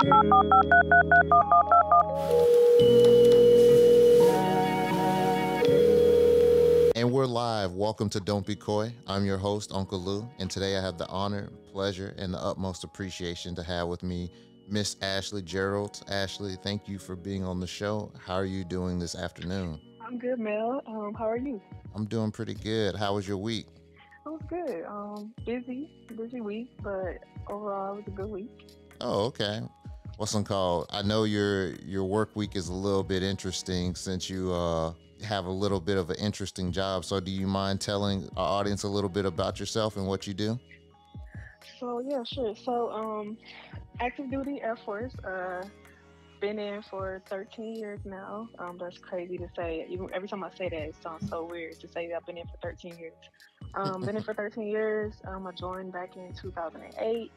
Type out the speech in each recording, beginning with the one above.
And we're live. Welcome to Don't Be Coy. I'm your host, Unkle Lew, and today I have the honor, pleasure, and the utmost appreciation to have with me Miss Ashley Geralds. Ashley, thank you for being on the show. How are you doing this afternoon? I'm good, Mel. How are you? I'm doing pretty good. How was your week? It was good. Busy week, but overall it was a good week. Oh, okay. What's on call? I know your work week is a little bit interesting since you have a little bit of an interesting job. So, do you mind telling our audience a little bit about yourself and what you do? So yeah, sure. So active duty Air Force. Been in for 13 years now. That's crazy to say. Even every time I say that, it sounds so weird to say that I've been in for 13 years. Been in for 13 years. I joined back in 2008.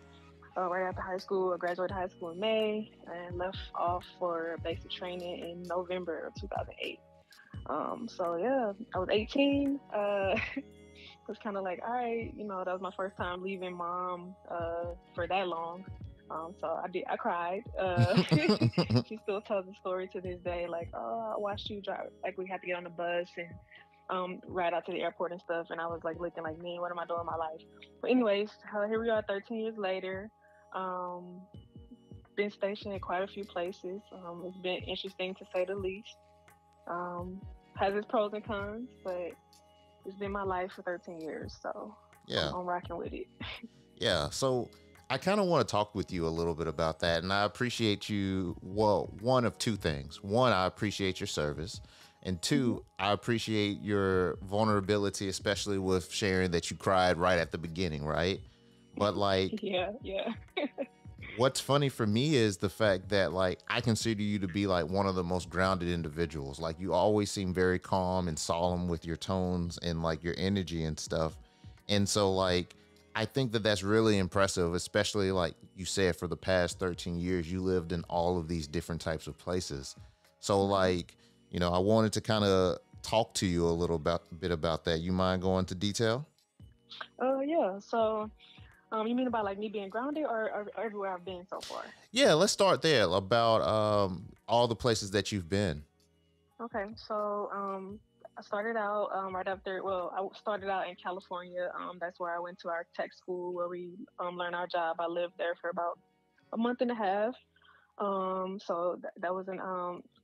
Right after high school. I graduated high school in May and left off for basic training in November of 2008. So yeah, I was 18. It was kind of like, all right, that was my first time leaving mom for that long. So I cried. She still tells the story to this day, like, oh, I watched you drive. Like we had to get on the bus and ride out to the airport and stuff. And I was like looking like, man, what am I doing in my life? But anyways, here we are 13 years later. Um, been stationed in quite a few places. It's been interesting to say the least. Um, has its pros and cons, but it's been my life for 13 years, so Yeah. I'm rocking with it. Yeah. So I kind of want to talk with you a little bit about that. And I appreciate you. Well, one of two things. One, I appreciate your service. And two, I appreciate your vulnerability, especially with sharing that you cried right at the beginning, right? But like, yeah. what's funny for me is the fact that like I consider you to be like one of the most grounded individuals. Like you always seem very calm and solemn with your tones and like your energy and stuff. And so like I think that that's really impressive, especially like you said for the past 13 years you lived in all of these different types of places. So like, I wanted to kind of talk to you a little bit about that. You mind going into detail? Yeah. So, you mean about like me being grounded or everywhere I've been so far? Yeah, let's start there about all the places that you've been. Okay. So, I started out right after. Well, I started out in California. That's where I went to our tech school where we learned our job. I lived there for about a month and a half. So that was in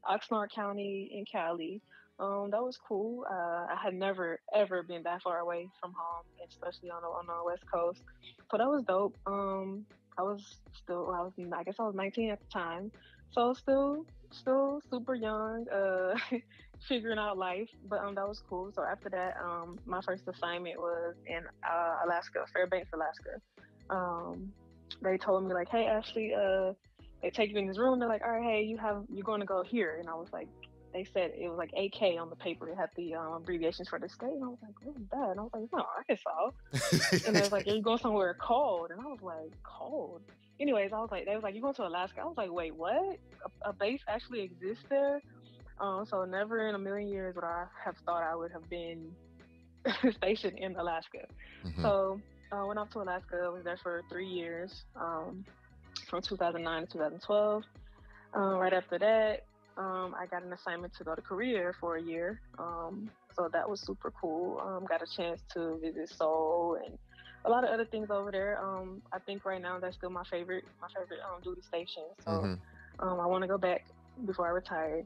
Oxnard County in Cali. That was cool. I had never ever been that far away from home, especially on the West Coast. So that was dope. I guess I was 19 at the time, so still super young, figuring out life. But that was cool. So after that, my first assignment was in Alaska, Fairbanks, Alaska. Um, they told me like, hey, Ashley, they take you in this room. They're like, all right, hey, you're going to go here. And I was like, they said it was like AK on the paper. It had the abbreviations for the state. And I was like, what is that? And I was like, it's not Arkansas. And they was like, you're going somewhere cold. And I was like, cold. Anyways, they was like, you're going to Alaska. I was like, wait, what? A base actually exists there? So never in a million years would I have thought I would have been stationed in Alaska. Hmm. So I went off to Alaska. I was there for 3 years. From 2009 to 2012. Right after that, I got an assignment to go to Korea for a year. So that was super cool. Got a chance to visit Seoul and a lot of other things over there. I think right now that's still my favorite duty station. So Hmm. I want to go back before I retire.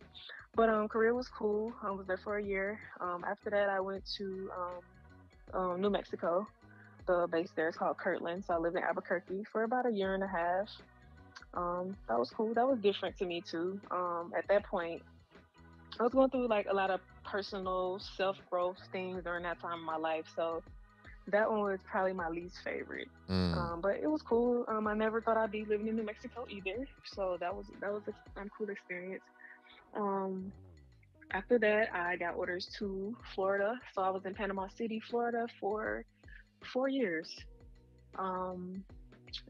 But Korea was cool. I was there for a year. After that, I went to New Mexico. The base there is called Kirtland. So I lived in Albuquerque for about a year and a half. That was cool. That was different to me too. At that point, I was going through like a lot of personal self growth things during that time in my life. So that one was probably my least favorite. Mm. But it was cool. I never thought I'd be living in New Mexico either. So that was a cool experience. Um, After that, I got orders to Florida. So I was in Panama City, Florida for 4 years. Um,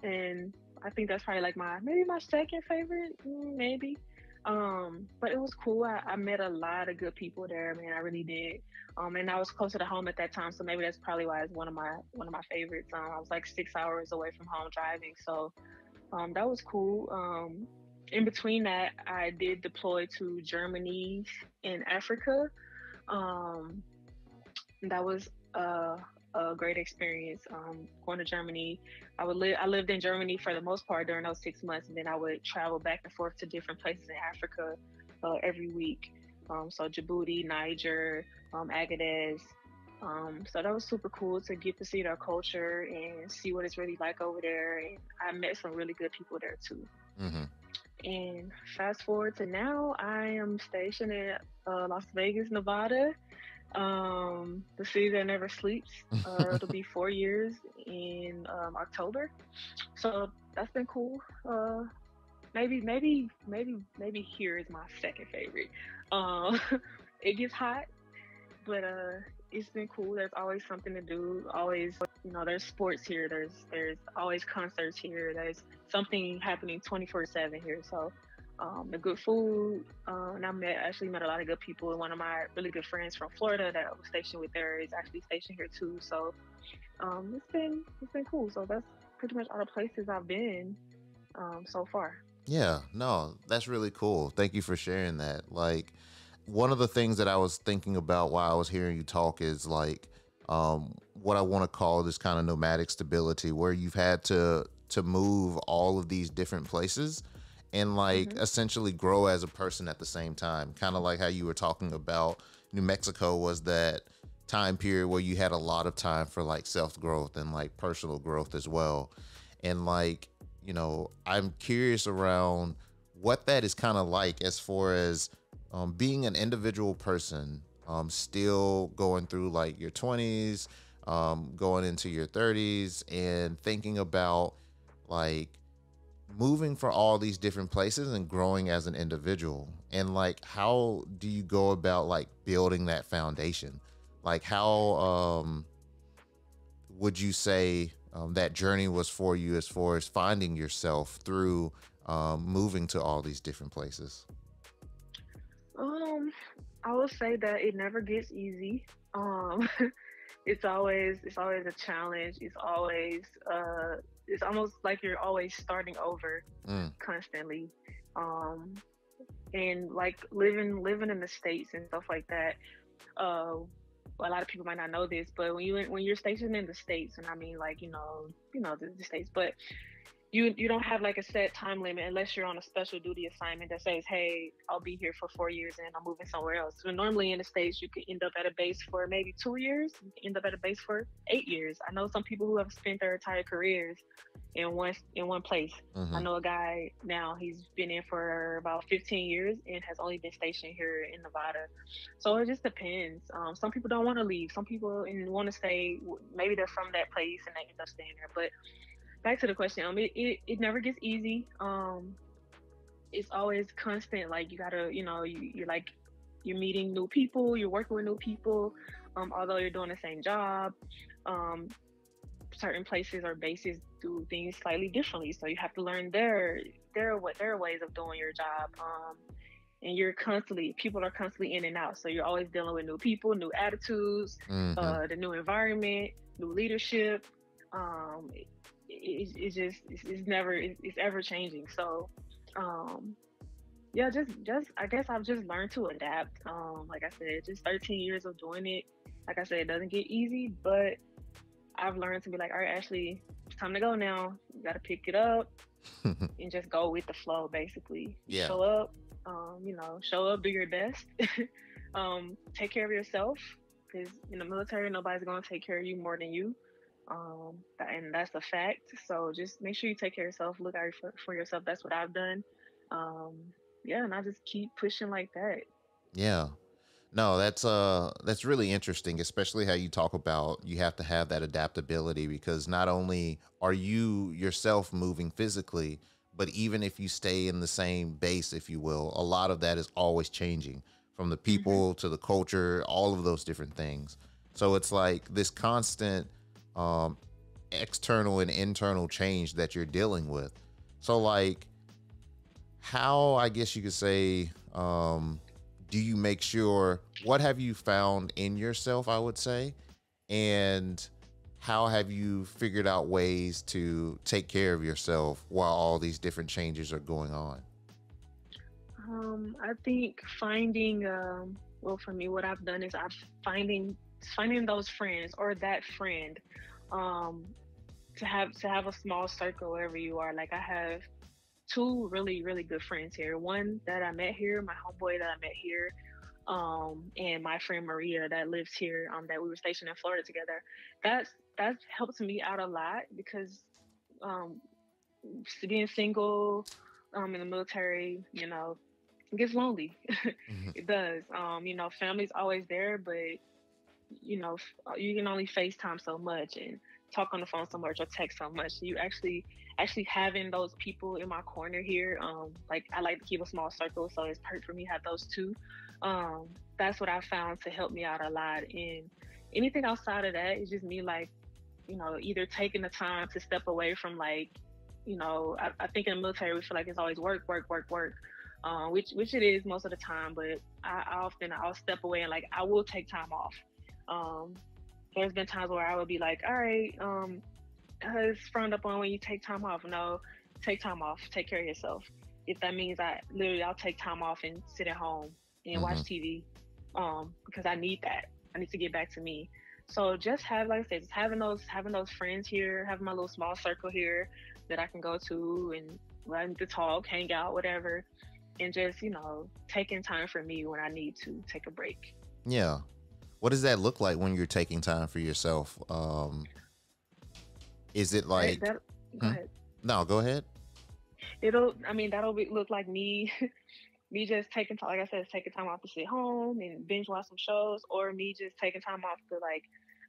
and I think that's probably like maybe my second favorite, maybe. But it was cool. I met a lot of good people there, man. I really did. And I was closer to home at that time, so maybe that's probably why it's one of my favorites. I was like 6 hours away from home driving, so That was cool. In between that, I did deploy to Germany and Africa. Um, that was a great experience. Going to Germany, I lived in Germany for the most part during those 6 months, and then I would travel back and forth to different places in Africa every week. So Djibouti, Niger, Agadez. So that was super cool to get to see their culture and see what it's really like over there. And I met some really good people there too. Mm-hmm. And fast forward to now, I am stationed in Las Vegas, Nevada, the city that never sleeps. It'll be 4 years in October, so that's been cool. Maybe here is my second favorite. Um, it gets hot, but it's been cool. There's always something to do. Always, there's sports here. There's always concerts here. There's something happening 24/7 here. So the good food, and actually met a lot of good people. And one of my really good friends from Florida that I was stationed with there is actually stationed here too. So it's been cool. So that's pretty much all the places I've been so far. Yeah, no, that's really cool. Thank you for sharing that. Like, one of the things that I was thinking about while I was hearing you talk is like what I want to call this kind of nomadic stability, where you've had to move all of these different places and like Hmm. essentially grow as a person at the same time. Kind of like how you were talking about New Mexico was that time period where you had a lot of time for like self growth and like personal growth as well. And like, I'm curious around what that is kind of like as far as being an individual person, still going through like your 20s, going into your 30s, and thinking about like moving for all these different places and growing as an individual. And like, how do you go about like building that foundation? Like, how would you say that journey was for you as far as finding yourself through moving to all these different places? Um, I will say that it never gets easy. Um, it's always a challenge. It's almost like you're always starting over Mm, constantly. Um, and like living in the states and stuff like that. Uh, a lot of people might not know this, but when you're stationed in the states, and I mean like the states, but you don't have like a set time limit unless you're on a special duty assignment that says, hey, I'll be here for 4 years and I'm moving somewhere else. So normally in the States you could end up at a base for maybe 2 years, you can end up at a base for 8 years. I know some people who have spent their entire careers in one place. I mm-hmm. know a guy now, he's been in for about 15 years and has only been stationed here in Nevada. So it just depends. Some people don't want to leave. Some people want to stay. Maybe they're from that place and they end up staying there. But back to the question, it never gets easy. It's always constant. Like you gotta, you're like you're meeting new people, you're working with new people. Although you're doing the same job, um, certain places or bases do things slightly differently. So you have to learn their ways of doing your job. And people are constantly in and out. So you're always dealing with new people, new attitudes, Mm-hmm. the new environment, new leadership. Um, it's just it's ever changing. So um, yeah, just I guess I've just learned to adapt. Like I said, just 13 years of doing it. Like I said, it doesn't get easy, but I've learned to be like, all right, Ashley, it's time to go now. You got to pick it up and just go with the flow. Basically, Yeah. show up, do your best. Take care of yourself because in the military, nobody's gonna take care of you more than you. And that's a fact. So just make sure you take care of yourself. Look out for yourself. That's what I've done. Um, yeah, and I just keep pushing like that. Yeah. No, that's really interesting, especially how you talk about you have to have that adaptability because not only are you yourself moving physically, but even if you stay in the same base, if you will, a lot of that is always changing from the Hmm. people to the culture, all of those different things. So it's like this constant um, external and internal change that you're dealing with. So like how I guess you could say, do you make sure what have you found in yourself, I would say, and how have you figured out ways to take care of yourself while all these different changes are going on? I think finding, well, for me, what I've done is I've finding those friends or that friend, um, to have a small circle wherever you are. Like I have two really really good friends here. One that I met here, my homeboy that I met here, and my friend Maria that lives here. That we were stationed in Florida together. That's helped me out a lot because um, being single, in the military, it gets lonely. Mhm. It does. Family's always there, but you can only FaceTime so much and talk on the phone so much or text so much. You actually having those people in my corner here. Like I like to keep a small circle, so it's perfect for me to have those two. Um, that's what I found to help me out a lot. And anything outside of that is just me, like, either taking the time to step away from, like, I think in the military we feel like it's always work, work, work, work, which it is most of the time. But I'll step away and, like, I will take time off. Um, there's been times where I would be like, all right, it's frowned upon when you take time off. No, take time off, take care of yourself. If that means I'll take time off and sit at home and watch Mhm. TV, because I need that. I need to get back to me. So just like I said, just having those friends here, having my little small circle here that I can go to and run to talk, hang out, whatever, and just taking time for me when I need to take a break. Yeah. What does that look like when you're taking time for yourself? Is it That like, that Go hmm? ahead. No, go ahead. Look like me, me just taking time, like I said, taking time off to sit home and binge watch some shows, or me just taking time off to, like,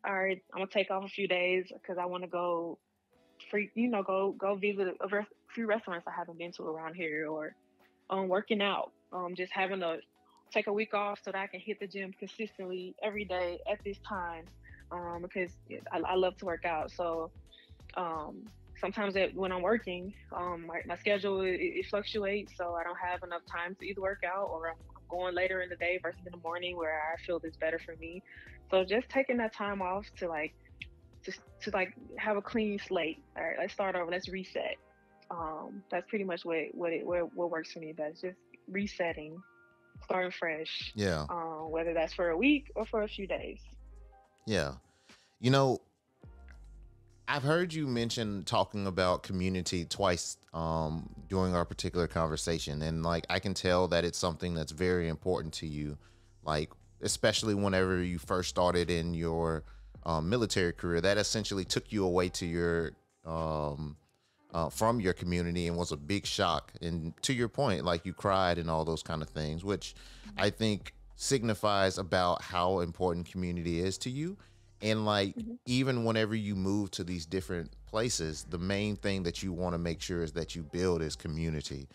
all right, I'm gonna take off a few days because I want to go go visit few restaurants I haven't been to around here, or working out, just having to take a week off so that I can hit the gym consistently every day at this time, because I love to work out. So um, sometimes when I'm working, my schedule it fluctuates, so I don't have enough time to either work out, or I'm going later in the day versus in the morning where I feel it's better for me. So just taking that time off to, like, to like have a clean slate. All right, let's start over. Let's reset. That's pretty much what works for me best. Just resetting, starting fresh. Yeah. Whether that's for a week or for a few days. Yeah. You know, I've heard you mention talking about community twice during our particular conversation, and like I can tell that it's something that's very important to you, like especially whenever you first started in your military career. That essentially took you away to your from your community and was a big shock. And to your point, like you cried and all those kind of things, which I think signifies about how important community is to you. And like Mm-hmm. even whenever you move to these different places, the main thing that you want to make sure is that you build is community.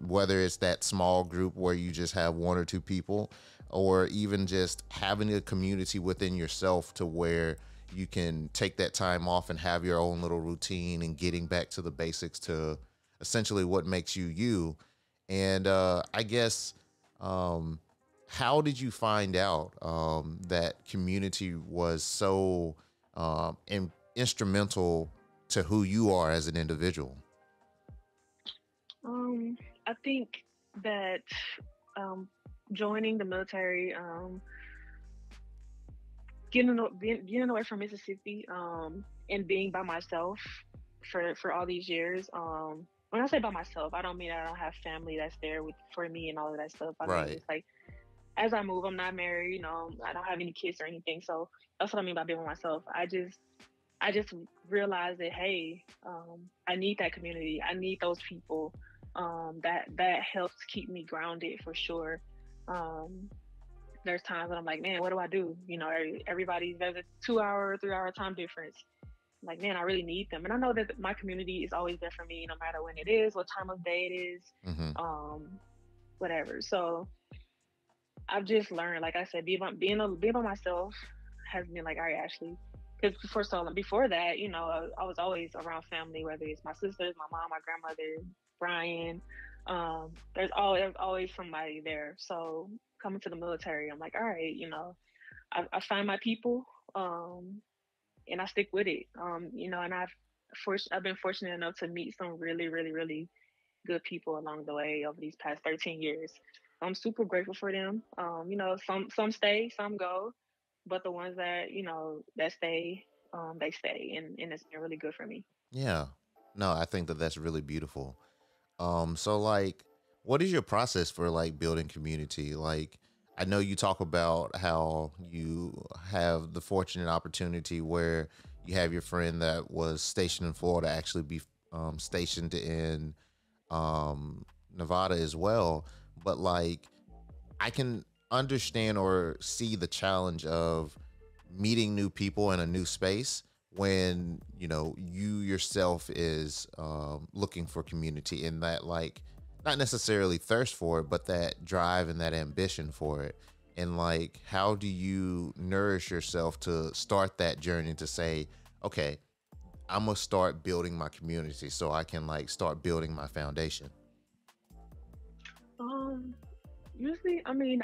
Whether it's that small group where you just have one or two people, or even just having a community within yourself to where you can take that time off and have your own little routine and getting back to the basics to essentially what makes you you. And I guess, um, how did you find out that community was so instrumental to who you are as an individual? Um, I think that um, joining the military, getting away from Mississippi, and being by myself for all these years. When I say by myself, I don't mean I don't have family that's there for me and all of that stuff. I mean, Right. it's like, as I move, I'm not married. I don't have any kids or anything. So that's what I mean by being by myself. I just realized that, hey, I need that community. I need those people. That helps keep me grounded for sure. Um, there's times when I'm like, man, what do I do? There's a 2 hour, 3 hour time difference. I'm like, man, I really need them, and I know that my community is always there for me, no matter when it is, what time of day it is, Mm-hmm. um, whatever. So I've just learned, like I said, being by myself has been like, all right, Ashley, because before that, I was always around family, whether it's my sisters, my mom, my grandmother, Brian. There's always somebody there. So coming to the military, I'm like, all right, I find my people. Um, and I stick with it. And I've been fortunate enough to meet some really, really, really good people along the way over these past 13 years. I'm super grateful for them. Some stay, some go, but the ones that that stay, they stay, and it's been really good for me. Yeah. No, I think that that's really beautiful. So like, what is your process for like building community? Like, I know you talk about how you have the fortunate opportunity where you have your friend that was stationed in Florida actually be stationed in um, Nevada as well. But like, I can understand or see the challenge of meeting new people in a new space when you yourself is looking for community in that, like, not necessarily thirst for it but that drive and that ambition for it. And like, how do you nourish yourself to start that journey to say, okay, I'm gonna start building my community so I can like start building my foundation? Um, Usually, I mean,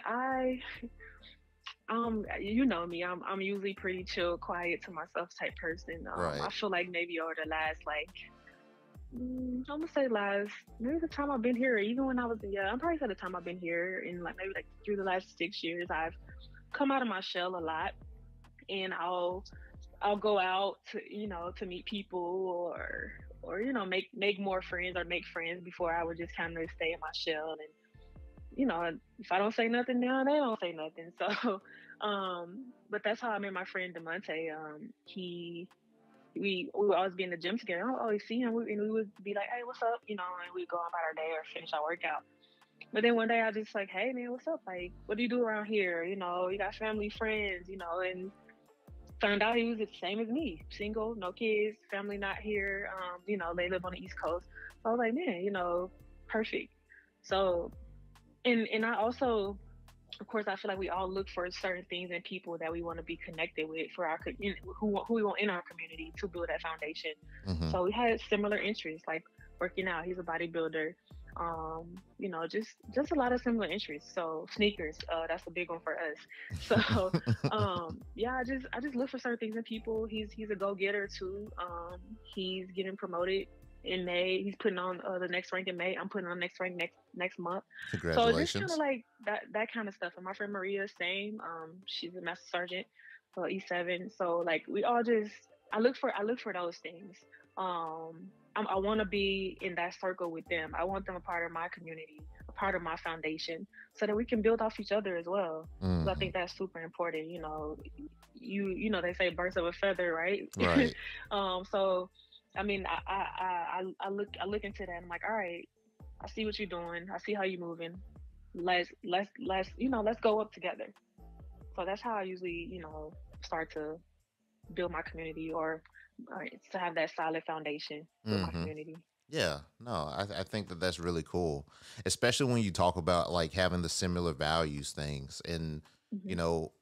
you know me, I'm usually pretty chill, quiet to myself type person. I Right. feel like maybe over the last like I'm gonna say last maybe the time I've been here, even when I was yeah, I'm probably say the time I've been here in like maybe like through the last 6 years, I've come out of my shell a lot, and I'll go out to to meet people or make more friends or make friends before I would just kind of stay in my shell. And if I don't say nothing now, they don't say nothing. So, but that's how I met my friend Demonte. We would always be in the gym together. I would always see him, and we would be like, "Hey, what's up?" And we'd go on about our day or finish our workout. But then one day I just like, "Hey, man, what's up? Like, what do you do around here? You got family, friends, and found out he was the same as me, single, no kids, family not here. They live on the East Coast. So I was like, man, perfect. So and I also, of course, I feel like we all look for certain things and people that we want to be connected with for our who we want in our community to build that foundation. Mm-hmm. So we had similar interests, like working out. He's a bodybuilder. Just a lot of similar interests. So sneakers, that's a big one for us. So yeah, I just look for certain things in people. He's a go getter too. He's getting promoted in May. He's putting on the next rank in May. I'm putting on next rank next month. So it's just kind of Congratulations. like that kind of stuff. And my friend Maria, same. She's a master sergeant, E7. So like we all just I look for those things. I want to be in that circle with them. I want them a part of my community, a part of my foundation, so that we can build off each other as well. So I Mm-hmm. think that's super important. They say birds of a feather, right? Right. So I mean, I look into that. And I'm like, all right, I see what you're doing. I see how you're moving. Let's go up together. So that's how I usually start to build my community, or to have that solid foundation with my Mm-hmm. community. Yeah, no, I think that that's really cool, especially when you talk about like having the similar values things. And, Hmm. you know,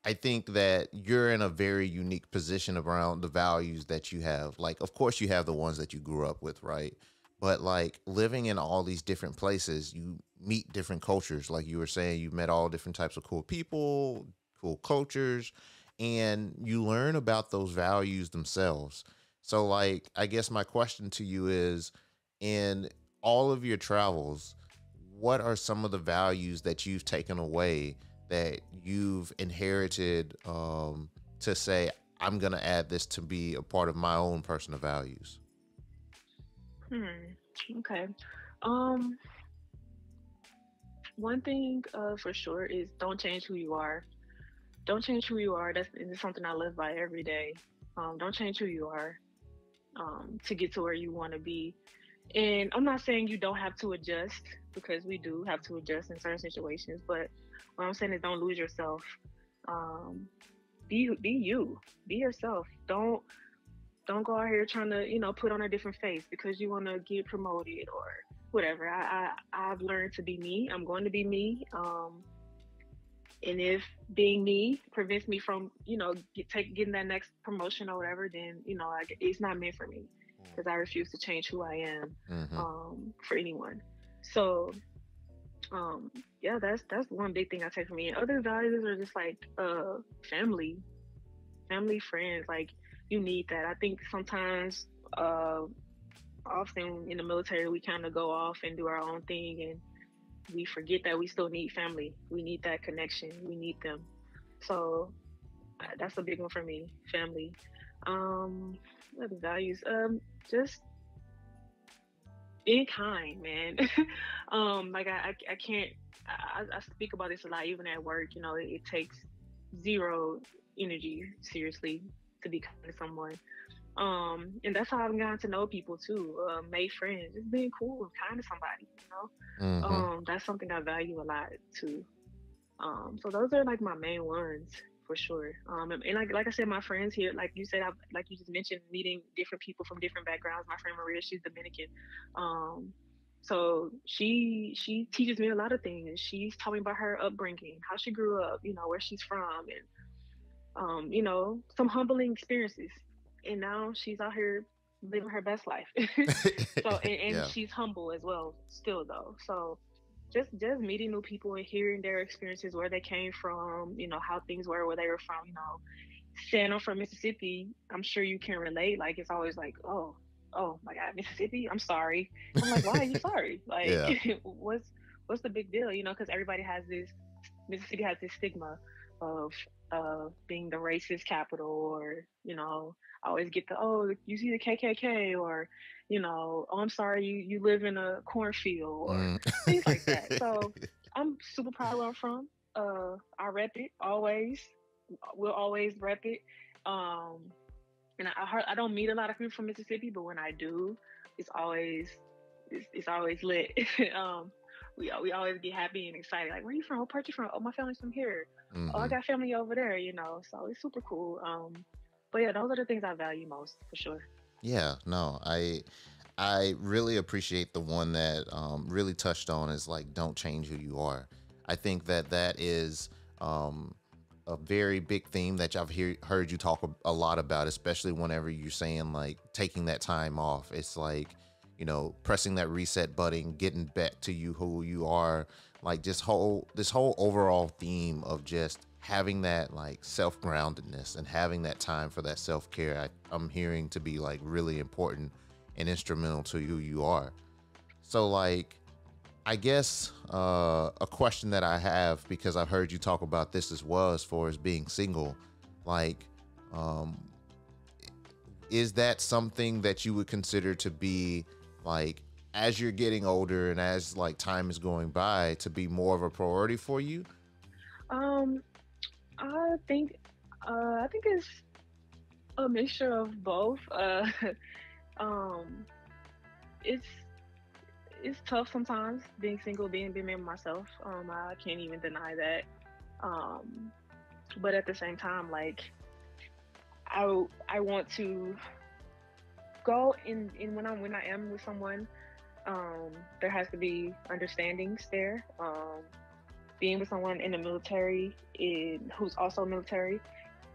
I think that you're in a very unique position around the values that you have. Like, of course, you have the ones that you grew up with, right? But like living in all these different places, you meet different cultures. Like you were saying, you met all different types of cool people, cool cultures, and you learn about those values themselves. So, like, I guess my question to you is, in all of your travels, what are some of the values that you've taken away that you've inherited, to say, I'm going to add this to be a part of my own personal values? Okay. Um, One thing for sure is don't change who you are. Don't change who you are. That's something I live by every day. Don't change who you are to get to where you want to be. And I'm not saying you don't have to adjust, because we do have to adjust in certain situations. But what I'm saying is don't lose yourself. Um, be you. Be yourself. Don't go out here trying to put on a different face because you want to get promoted or whatever. I've learned to be me. I'm going to be me. And if being me prevents me from getting that next promotion or whatever, then it's not meant for me, because I refuse to change who I am Mm-hmm. for anyone. So um, yeah, that's one big thing I take from me. And other values are just like family, friends. Like you need that. I think sometimes, uh, often in the military, we kind of go off and do our own thing, and we forget that we still need family. We need that connection. We need them. So that's a big one for me. Family. What are the values? Just being kind, man. Like I can't. I speak about this a lot, even at work. You know, it takes zero energy, seriously, to be kind to someone. And that's how I've gotten to know people too. Made friends, just being cool and kind to somebody. You know, Mm-hmm. that's something I value a lot too. So those are like my main ones for sure. And like I said, my friends here, like you said, like you just mentioned, meeting different people from different backgrounds. My friend Maria, she's Dominican. Um, so she teaches me a lot of things. She's taught me about her upbringing, how she grew up, you know, where she's from, and you know, some humbling experiences. And now she's out here living her best life. So and Yeah. she's humble as well, still though. So just meeting new people and hearing their experiences, where they came from, you know, how things were where they were from, you know. Saying I'm from Mississippi, I'm sure you can relate. Like it's always like, oh my God, Mississippi, I'm sorry. I'm like, why are you sorry? Like Yeah. what's the big deal? You know, because everybody has this, Mississippi has this stigma of being the racist capital, or you know, I always get the, oh, you see the KKK, or you know, oh, I'm sorry, you live in a cornfield, or Mm. things like that. So I'm super proud of where I'm from. I rep it always. We'll always rep it. Um, and I don't meet a lot of people from Mississippi, but when I do, it's always it's always lit. um, we always get happy and excited. Like, where you from? What part you from? Oh, my family's from here. Oh, I Mm-hmm. got family over there. You know, so it's super cool. But yeah, those are the things I value most for sure. Yeah, no, I really appreciate the one that really touched on is like don't change who you are. I think that that is um, a very big theme that heard you talk a lot about, especially whenever you're saying like taking that time off. It's like, you know, pressing that reset button, getting back to you who you are, like just whole this whole overall theme of just having that like self groundedness and having that time for that self care. I'm hearing to be like really important and instrumental to who you are. So like I guess a question that I have, because I've heard you talk about this as well as far as being single, like um, is that something that you would consider to be like as you're getting older and as like time is going by to be more of a priority for you? Um, I think I think it's a mixture of both. Um, it's it's tough sometimes being single, being married myself. I can't even deny that. Um, but at the same time, like I want to go in when I am with someone. There has to be understandings there. Being with someone in the military, who's also military,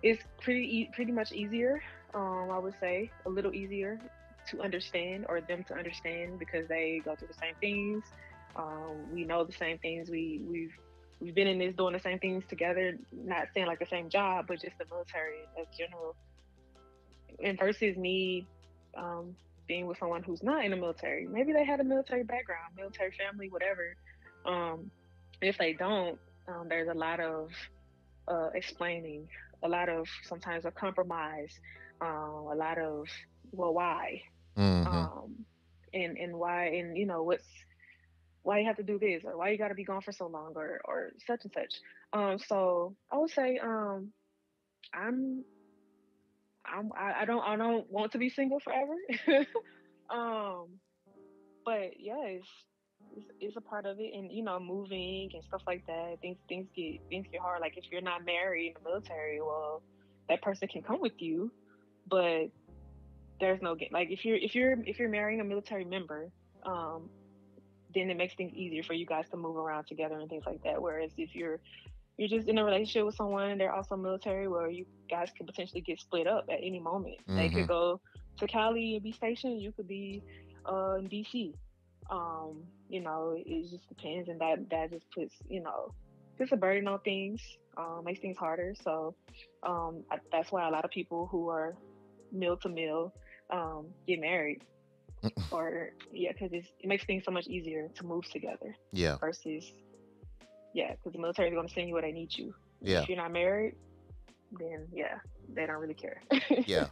is pretty much easier. I would say a little easier to understand, or them to understand, because they go through the same things. We know the same things. We've been in this doing the same things together. Not saying like the same job, but just the military as general. And versus me, um, being with someone who's not in the military. Maybe they had a military background, military family, whatever. Um, if they don't, there's a lot of explaining, a lot of sometimes a compromise, a lot of, well, why, Mm-hmm. um, and why, and you know why you have to do this, or why you got to be gone for so long, or such and such. So I would say, I'm I don't want to be single forever. um, but yeah, it's a part of it, and you know, moving and stuff like that. Things get hard. Like if you're not married in the military, well, that person can come with you, but there's no like if you're marrying a military member, um, then it makes things easier for you guys to move around together and things like that. Whereas if you're just in a relationship with someone and they're also military, where you guys could potentially get split up at any moment. They Mm-hmm. could go to Cali and be stationed. You could be in DC. You know, it just depends, and that just puts, you know, just a burden on things. Makes things harder. So that's why a lot of people who are meal to meal, get married. Or yeah, because it makes things so much easier to move together Yeah. versus yeah, because the military is going to send you where they need you. And Yeah. if you're not married, then yeah, they don't really care. Yeah.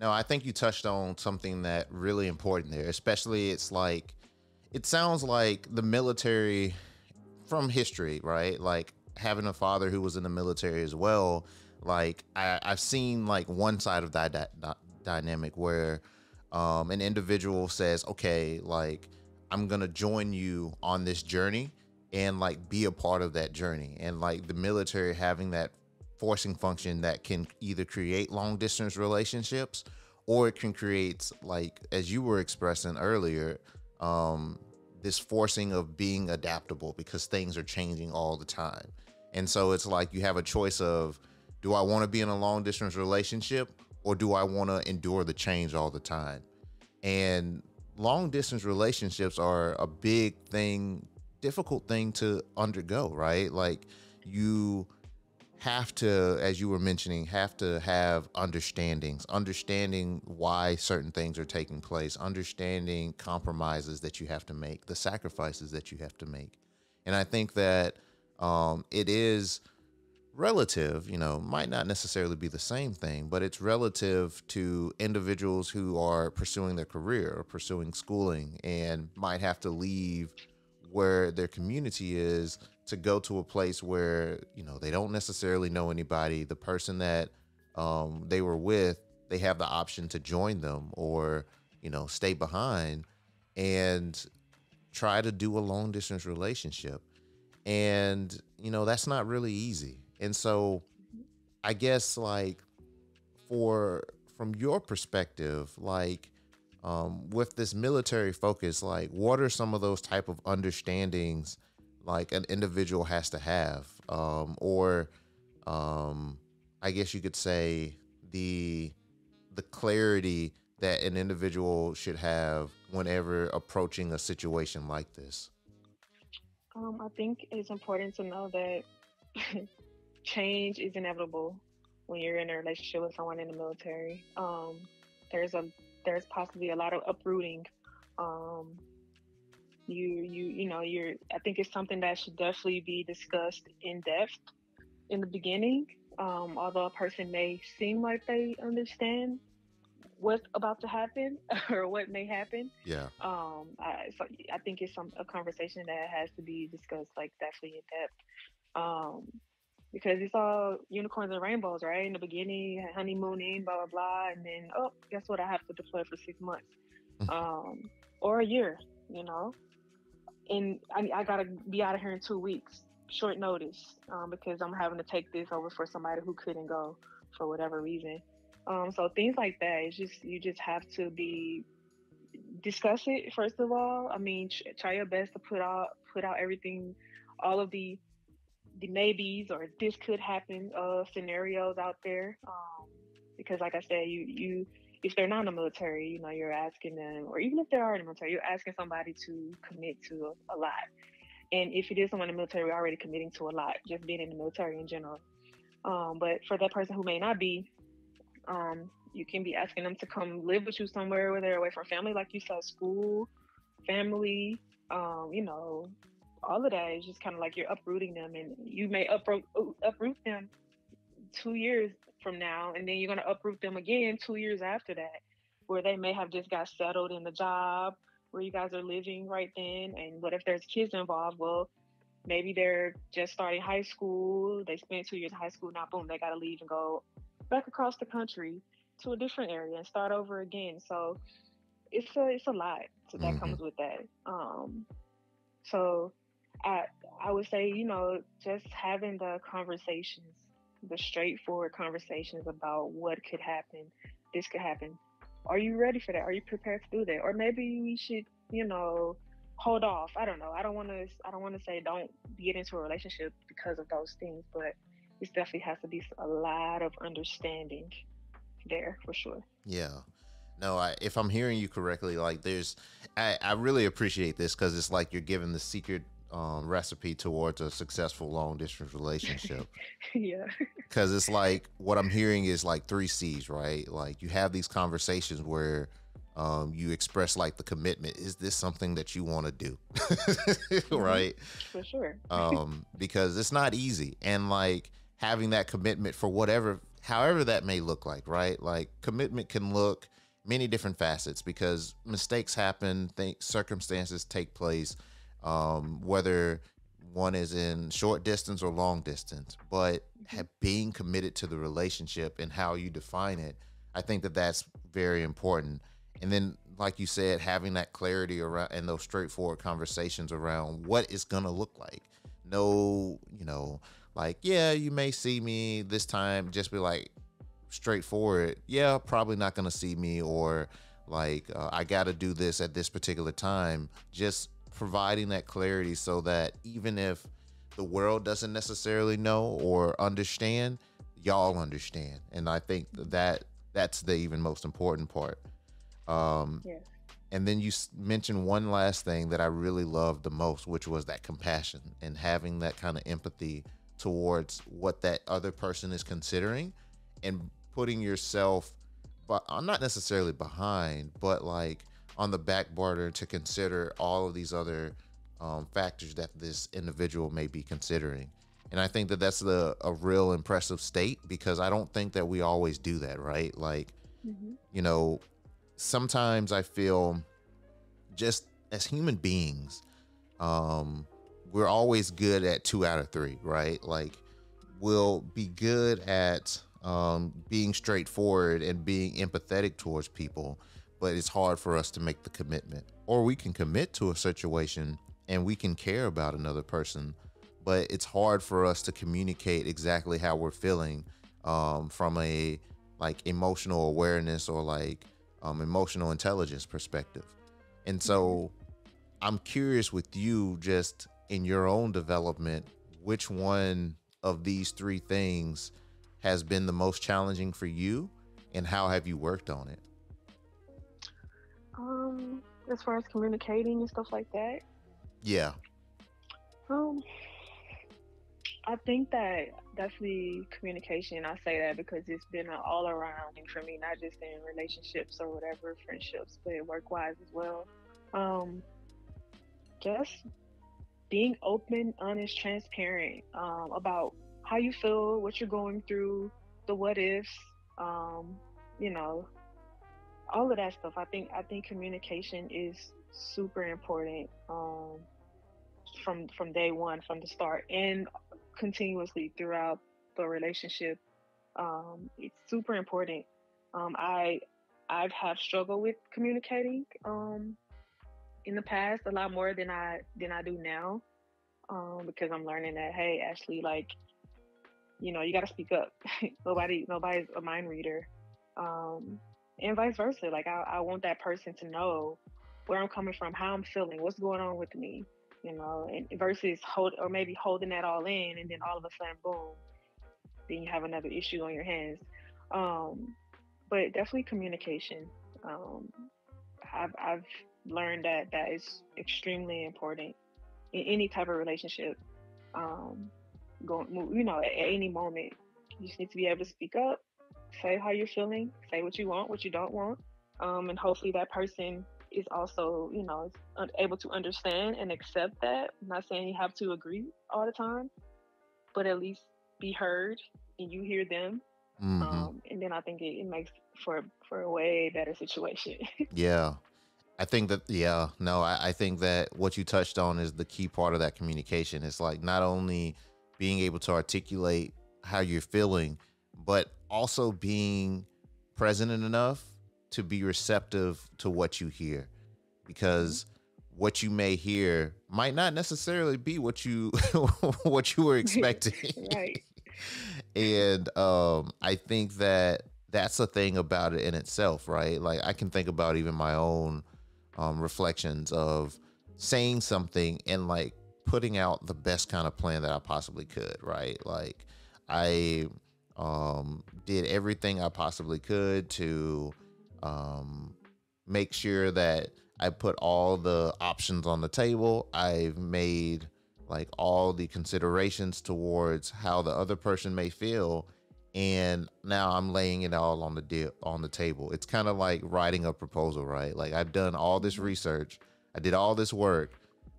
No, I think you touched on something that really important there, especially it's like it sounds like the military from history, right? Like having a father who was in the military as well. Like I've seen like one side of that dynamic where an individual says, okay, like I'm going to join you on this journey and like be a part of that journey. And like the military having that forcing function that can either create long distance relationships or it can create, like as you were expressing earlier, um this forcing of being adaptable because things are changing all the time. And so it's like you have a choice of, do I want to be in a long distance relationship or do I want to endure the change all the time? And long distance relationships are a big thing, difficult thing to undergo, right? Like you have to, as you were mentioning, have to have understanding why certain things are taking place, understanding compromises that you have to make, the sacrifices that you have to make. And I think that it is relative, might not necessarily be the same thing, but it's relative to individuals who are pursuing their career or pursuing schooling and might have to leave where their community is to go to a place where, they don't necessarily know anybody. The person that they were with, they have the option to join them or, stay behind and try to do a long distance relationship. And, that's not really easy. And so I guess like for from your perspective, like with this military focus, like what are some of those type of understandings like an individual has to have, or I guess you could say the clarity that an individual should have whenever approaching a situation like this. I think it's important to know that change is inevitable when you're in a relationship with someone in the military. There's a there's possibly a lot of uprooting. Um, you're. I think it's something that should definitely be discussed in depth in the beginning. Although a person may seem like they understand what's about to happen or what may happen, Yeah. so I think it's a conversation that has to be discussed like definitely in depth. Um, because it's all unicorns and rainbows, right? In the beginning, honeymooning, blah blah blah, and then oh, guess what? I have to deploy for 6 months, um, or a year, you know, and I gotta be out of here in 2 weeks, short notice, because I'm having to take this over for somebody who couldn't go for whatever reason. So things like that, it's just you just have to be discuss it first of all. I mean, try your best to put out everything, all of the maybes or this could happen scenarios out there. Because like I said, you if they're not in the military, you're asking them, or even if they are in the military, you're asking somebody to commit to a lot. And if it is someone in the military, we're already committing to a lot, just being in the military in general. But for that person who may not be, you can be asking them to come live with you somewhere where they're away from family, like you said, school, family, all of that is just kind of like you're uprooting them, and you may uproot them 2 years from now, and then you're going to uproot them again 2 years after that, where they may have just got settled in the job where you guys are living right then. And what if there's kids involved? Well, maybe they're just starting high school. They spent 2 years in high school. Now, boom, they got to leave and go back across the country to a different area and start over again. So it's a lot. So that Mm-hmm. comes with that. So I I would say, just having the conversations, the straightforward conversations about what could happen, this could happen. Are you ready for that? Are you prepared to do that? Or maybe we should, hold off. I don't know. I don't want to say don't get into a relationship because of those things, but it definitely has to be a lot of understanding there for sure. Yeah. No, if I'm hearing you correctly, like I really appreciate this because it's like you're giving the secret recipe towards a successful long distance relationship. Yeah. Because it's like what I'm hearing is like three C's, right? Like you have these conversations where you express like the commitment. Is this something that you want to do? Hmm. Right? For sure. Because it's not easy. And like having that commitment for whatever, however that may look like, right? Like commitment can look many different facets because mistakes happen, circumstances take place, whether one is in short distance or long distance, but Hmm. being committed to the relationship and how you define it, I think that that's very important. And then, like you said, having that clarity around and those straightforward conversations around what it's gonna look like. No, like, yeah, you may see me this time. Just be like straightforward. Yeah, probably not gonna see me, or like I got to do this at this particular time. Just providing that clarity so that even if the world doesn't necessarily know or understand, y'all understand. And I think that that's the even most important part. Um, Yes. and then you mentioned one last thing that I really loved the most, which was that compassion and having that kind of empathy towards what that other person is considering and putting yourself, but not necessarily behind, but like on the back burner to consider all of these other factors that this individual may be considering. And I think that that's a real impressive state because I don't think that we always do that, right? Like, Hmm. you know, sometimes I feel just as human beings, um, we're always good at 2 out of 3, right? Like we'll be good at being straightforward and being empathetic towards people, but it's hard for us to make the commitment. Or we can commit to a situation and we can care about another person, but it's hard for us to communicate exactly how we're feeling from a like emotional awareness or like emotional intelligence perspective. And Hmm. so I'm curious with you, just in your own development, which one of these three things has been the most challenging for you, and how have you worked on it? As far as communicating and stuff like that, Yeah. um, I think that definitely communication. I say that because it's been an all around thing for me, not just in relationships or whatever, friendships, but work wise as well. Um, just being open, honest, transparent about how you feel, what you're going through, the what ifs, um, you know, all of that stuff. I think communication is super important from day one, from the start, and continuously throughout the relationship. It's super important. I have struggled with communicating in the past a lot more than I do now, because I'm learning that, hey, Ashley, like, you got to speak up. Nobody's a mind reader, um, and vice versa. Like I want that person to know where I'm coming from, how I'm feeling, what's going on with me, and versus maybe holding that all in, and then all of a sudden, boom, then you have another issue on your hands. Um, but definitely communication. Um, I've learned that that is extremely important in any type of relationship. Um, at any moment, you just need to be able to speak up, say how you're feeling, say what you want, what you don't want, and hopefully that person is also, able to understand and accept that. I'm not saying you have to agree all the time, but at least be heard and you hear them. Mm-hmm. And then I think it makes for a way better situation. Yeah. I think that, yeah, no, I think that what you touched on is the key part of that communication. It's like not only being able to articulate how you're feeling, but also being present enough to be receptive to what you hear. Hmm. Because what you may hear might not necessarily be what you what you were expecting. Right. And I think that that's a thing about it in itself, right? Like I can think about even my own reflections of saying something and like putting out the best kind of plan that I possibly could, right? Like I did everything I possibly could to um, make sure that I put all the options on the table. I've made like all the considerations towards how the other person may feel, and now I'm laying it all on on the table. It's kind of like writing a proposal, right? Like I've done all this Mhm. research, I did all this work.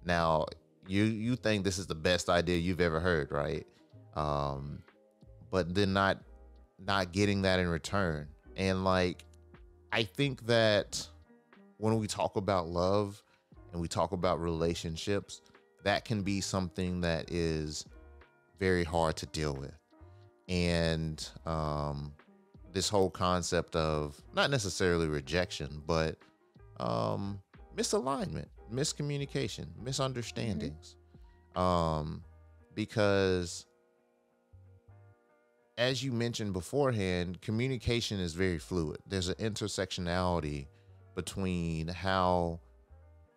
Now you think this is the best idea you've ever heard, right? Um, but then not getting that in return. And like I think that when we talk about love and we talk about relationships, that can be something that is very hard to deal with. And this whole concept of not necessarily rejection, but um, misalignment, miscommunication, Mhm. misunderstandings. Um, because as you mentioned beforehand, communication is very fluid. There's an intersectionality between how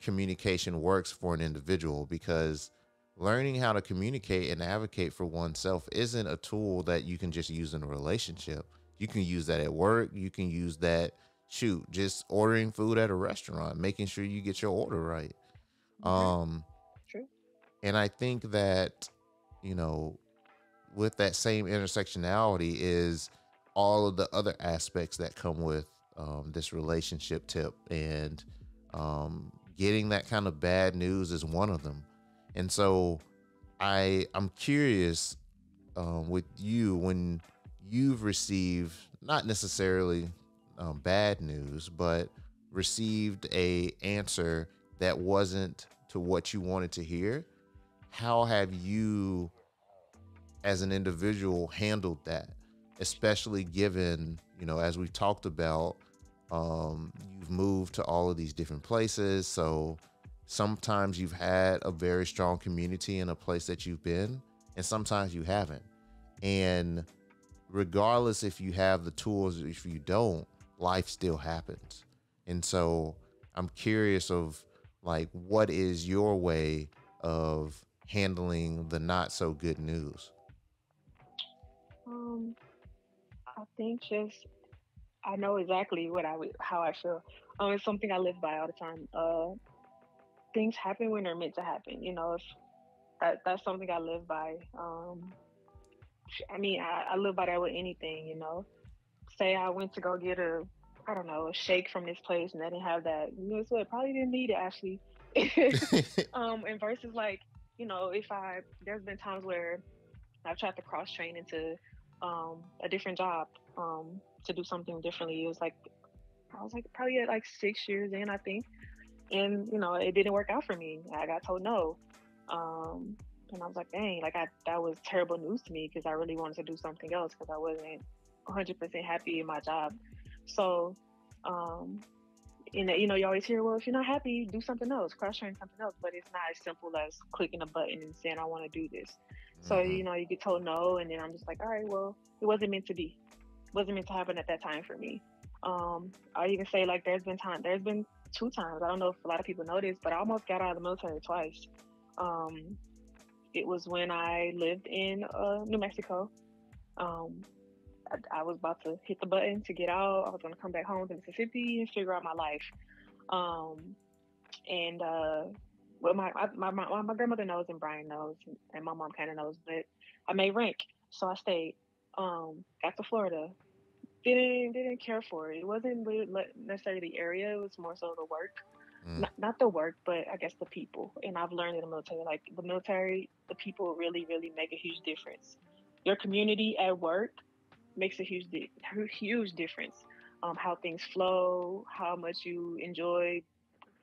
communication works for an individual, because learning how to communicate and advocate for oneself isn't a tool that you can just use in a relationship. You can use that at work. You can use that, shoot, just ordering food at a restaurant, making sure you get your order right. Mhm. Um, True. and I think that, you know, with that same intersectionality is all of the other aspects that come with this relationship tip. And getting that kind of bad news is one of them. And so I'm curious, with you, when you've received not necessarily bad news, but received a answer that wasn't to what you wanted to hear, how have you as an individual handled that, especially given, as we've talked about, you've moved to all of these different places. So sometimes you've had a very strong community in a place that you've been, and sometimes you haven't. And regardless if you have the tools or if you don't, life still happens. And so I'm curious of like what is your way of handling the not so good news? Um, I think just I know exactly what how I feel. It's something I live by all the time. Things happen when they're meant to happen. If that's something I live by. I mean, I live by that with anything. Say I went to go get I don't know, a shake from this place and they didn't have that. It's what probably didn't need it actually. And versus like, if there's been times where I've tried to cross train into a different job to do something differently. It was like I was like probably at like 6 years in, I think, and it didn't work out for me. I got told no, and I was like, dang, like that was terrible news to me because I really wanted to do something else because I wasn't 100% happy in my job. So, um, you always hear, well, if you're not happy, do something else, cross train something else. But it's not as simple as clicking a button and saying I want to do this. So Hmm. you get told no, and then I'm just like, all right, well, it wasn't meant to be. It wasn't meant to happen at that time for me. I even say like there's been two times. I don't know if a lot of people know this, but I almost got out of the military twice. Um, it was when I lived in New Mexico. Um, I was about to hit the button to get out. I was going to come back home to Mississippi and figure out my life. Um, and well, my grandmother knows and Brian knows and my mom kind of knows, but I made rank, so I stayed. Got to Florida. Didn't care for it. It wasn't really necessarily the area. It was more so the work. Mm. Not the work, but I guess the people. And I've learned in the military, like the military, the people really, really make a huge difference. Your community at work makes a huge difference. How things flow, how much you enjoy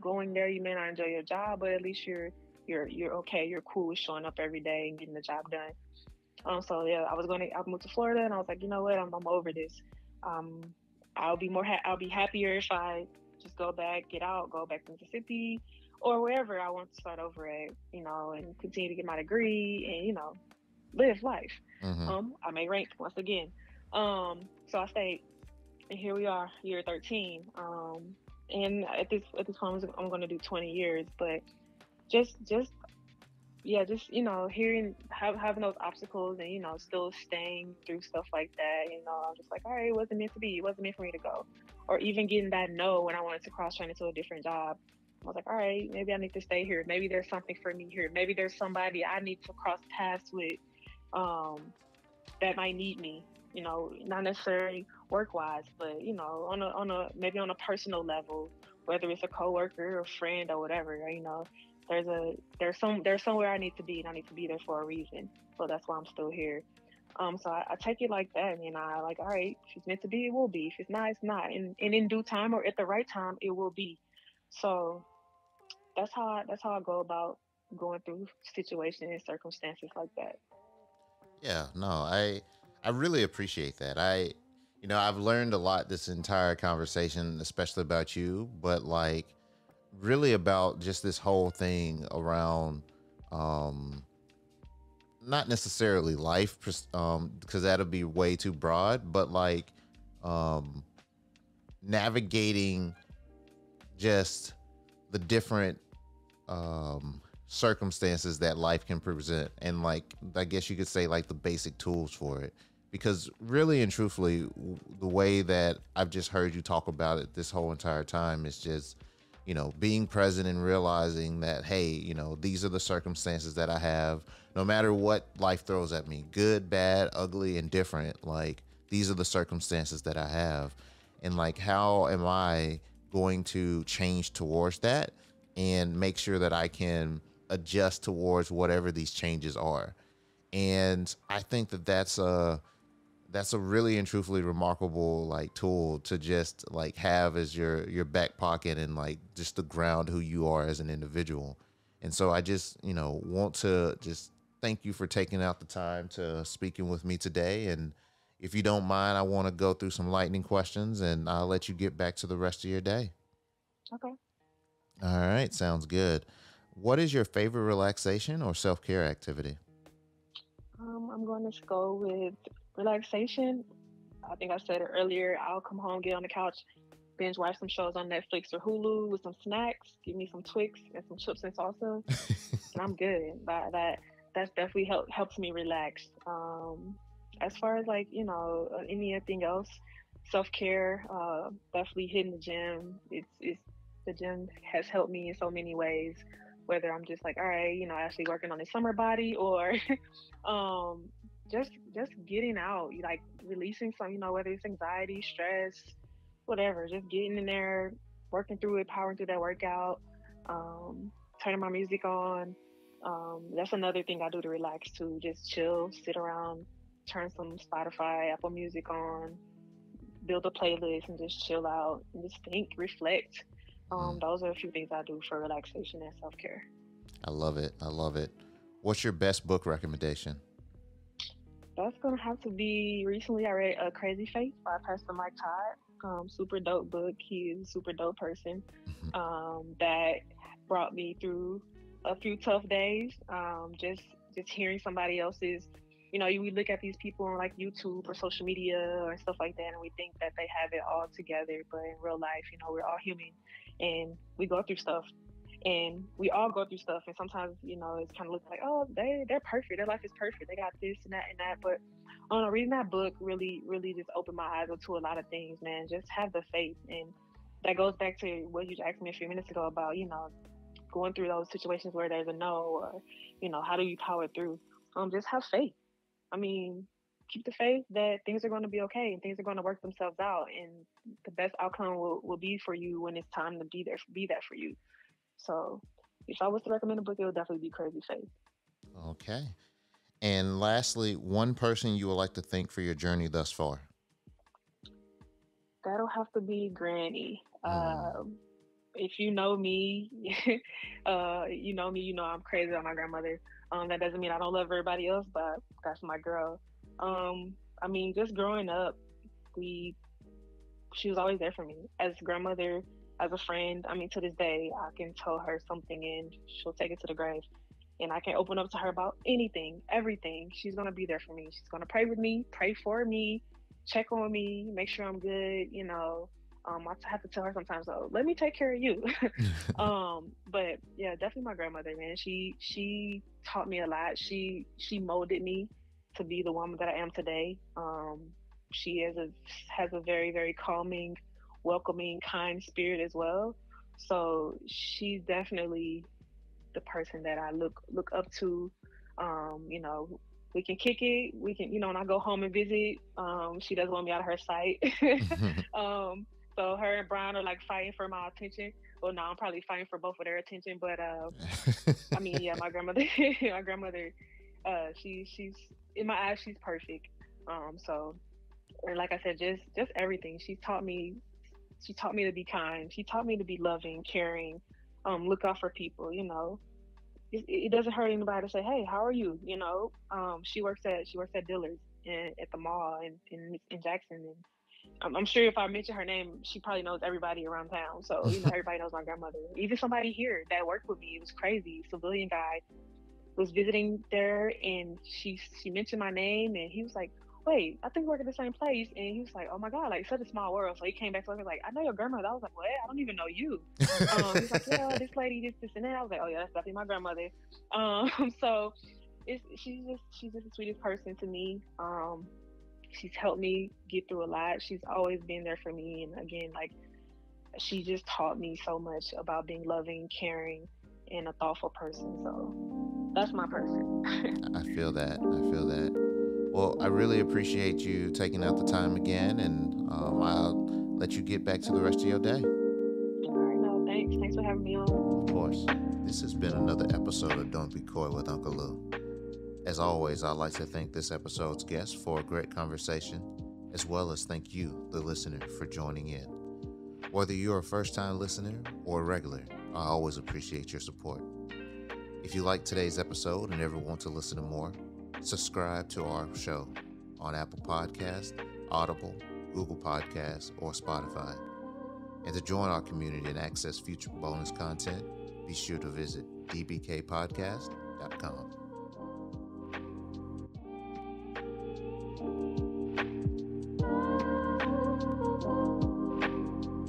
going there. You may not enjoy your job, but at least you're okay. You're cool with showing up every day and getting the job done. So yeah, I moved to Florida, and I was like, you know what, I'm over this. Um, I'll be happier if I just go back to Mississippi or wherever I want to start over at, and continue to get my degree and live life. Hmm. I may rank once again. So I stayed, and here we are, year 13. And at this point, I'm going to do 20 years, but just yeah, just having those obstacles and still staying through stuff like that. I'm just like, all right, it wasn't meant to be. It wasn't meant for me to go, or even getting that no when I wanted to cross train into a different job. I was like, all right, maybe I need to stay here. Maybe there's something for me here. Maybe there's somebody I need to cross paths with, um, that might need me. Not necessarily work wise, but on a maybe on a personal level, whether it's a coworker or friend or whatever. There's somewhere I need to be, and I need to be there for a reason. So that's why I'm still here. So I take it like that, and I like, all right, if it's meant to be, it will be. If it's not, it's not. And in due time or at the right time, it will be. So that's how I go about going through situations and circumstances like that. Yeah, no, I really appreciate that. I've learned a lot this entire conversation, especially about you, but like really about just this whole thing around um not necessarily life because that'll be way too broad, but like um navigating just the different circumstances that life can present, and like I guess you could say like the basic tools for it, because really and truthfully the way that I've just heard you talk about it this whole entire time is just being present and realizing that, hey, these are the circumstances that I have, no matter what life throws at me, good, bad, ugly, and different. Like, these are the circumstances that I have, and like, how am I going to change towards that and make sure that I can adjust towards whatever these changes are. And I think that that's a really and truthfully remarkable like tool to just like have as your back pocket, and like just to ground who you are as an individual. And so I just want to just thank you for taking out the time to speaking with me today. And if you don't mind, I want to go through some lightning questions, and I'll let you get back to the rest of your day. Okay. All right, sounds good. What is your favorite relaxation or self-care activity? I'm going to go with relaxation. I think I said it earlier. I'll come home, get on the couch, binge watch some shows on Netflix or Hulu with some snacks. Give me some Twix and some chips and salsa, and I'm good. That's definitely helps me relax. As far as like anything else, self care. Definitely hitting the gym. It's The gym has helped me in so many ways. Whether I'm just like, all right, actually working on a summer body, or um, just getting out, like releasing some, whether it's anxiety, stress, whatever, just getting in there, working through it, powering through that workout, um, turning my music on. That's another thing I do to relax too. Just chill, sit around, turn some Spotify, Apple Music on, build a playlist, and just chill out and just think, reflect. Mm, Those are a few things I do for relaxation and self care. I love it. I love it. What's your best book recommendation? That's gonna have to be. Recently, I read A Crazy Faith by Pastor Mike Todd. Super dope book. He is a super dope person. That brought me through a few tough days. Just hearing somebody else's, we look at these people on like YouTube or social media or stuff like that, and we think that they have it all together. But in real life, we're all human, and we go through stuff, and we all go through stuff, and sometimes it's kind of looking like, oh, they're perfect, their life is perfect, they got this and that and that. But I don't know, reading that book really just opened my eyes up to a lot of things, man. Just have the faith. And that goes back to what you asked me a few minutes ago about going through those situations where there's a no, or how do you power through. Just have faith. I mean, keep the faith that things are going to be okay and things are going to work themselves out, and the best outcome will be for you when it's time to be there for you. So if I was to recommend a book, it would definitely be Crazy Faith. Okay. And lastly, one person you would like to thank for your journey thus far. That'll have to be Granny. Mm, If you know me, you know me, I'm crazy on my grandmother. That doesn't mean I don't love everybody else, but that's my girl. I mean, just growing up, we she was always there for me as grandmother, as a friend. I mean, to this day, I can tell her something and she'll take it to the grave. And I can open up to her about anything, everything. She's gonna be there for me. She's gonna pray with me, pray for me, check on me, make sure I'm good. I have to tell her sometimes, "Oh, let me take care of you." But yeah, definitely my grandmother, man. She taught me a lot. She molded me to be the woman that I am today. She has a very very calming, welcoming, kind spirit as well. So she's definitely the person that I look up to. You know, we can kick it. We can, you know, when I go home and visit, she doesn't want me out of her sight. um, so her and Brian are like fighting for my attention. Well, no, I'm probably fighting for both of their attention. But I mean, yeah, my grandmother, my grandmother, she's in my eyes, she's perfect. So and like I said, just everything. She taught me to be kind. She taught me to be loving, caring, look out for people. You know, it doesn't hurt anybody to say, "Hey, how are you?" You know, she works at Dillard's at the mall in Jackson, and I'm sure if I mention her name, she probably knows everybody around town. So you know, everybody knows my grandmother. Even somebody here that worked with me, it was crazy. Civilian guy was visiting there, and she mentioned my name, and he was like, "Wait, I think we work at the same place." And he was like, "Oh my god, like such a small world." So he came back to me like, "I know your grandmother." I was like, "What? I don't even know you." He's like, "Yeah, this lady, this, and that." I was like, "Oh yeah, that's definitely my grandmother." So she's just the sweetest person to me. She's helped me get through a lot. She's always been there for me, and again, like she just taught me so much about being loving, caring, and a thoughtful person. So that's my person. I feel that. I feel that. Well, I really appreciate you taking out the time again, and I'll let you get back to the rest of your day. All right, no, thanks. Thanks for having me on. Of course. This has been another episode of Don't Be Coy with Unkle Lew. As always, I'd like to thank this episode's guest for a great conversation, as well as thank you, the listener, for joining in. Whether you're a first-time listener or a regular, I always appreciate your support. If you like today's episode and ever want to listen to more, subscribe to our show on Apple Podcasts, Audible, Google Podcasts, or Spotify. And to join our community and access future bonus content, be sure to visit dbkpodcast.com.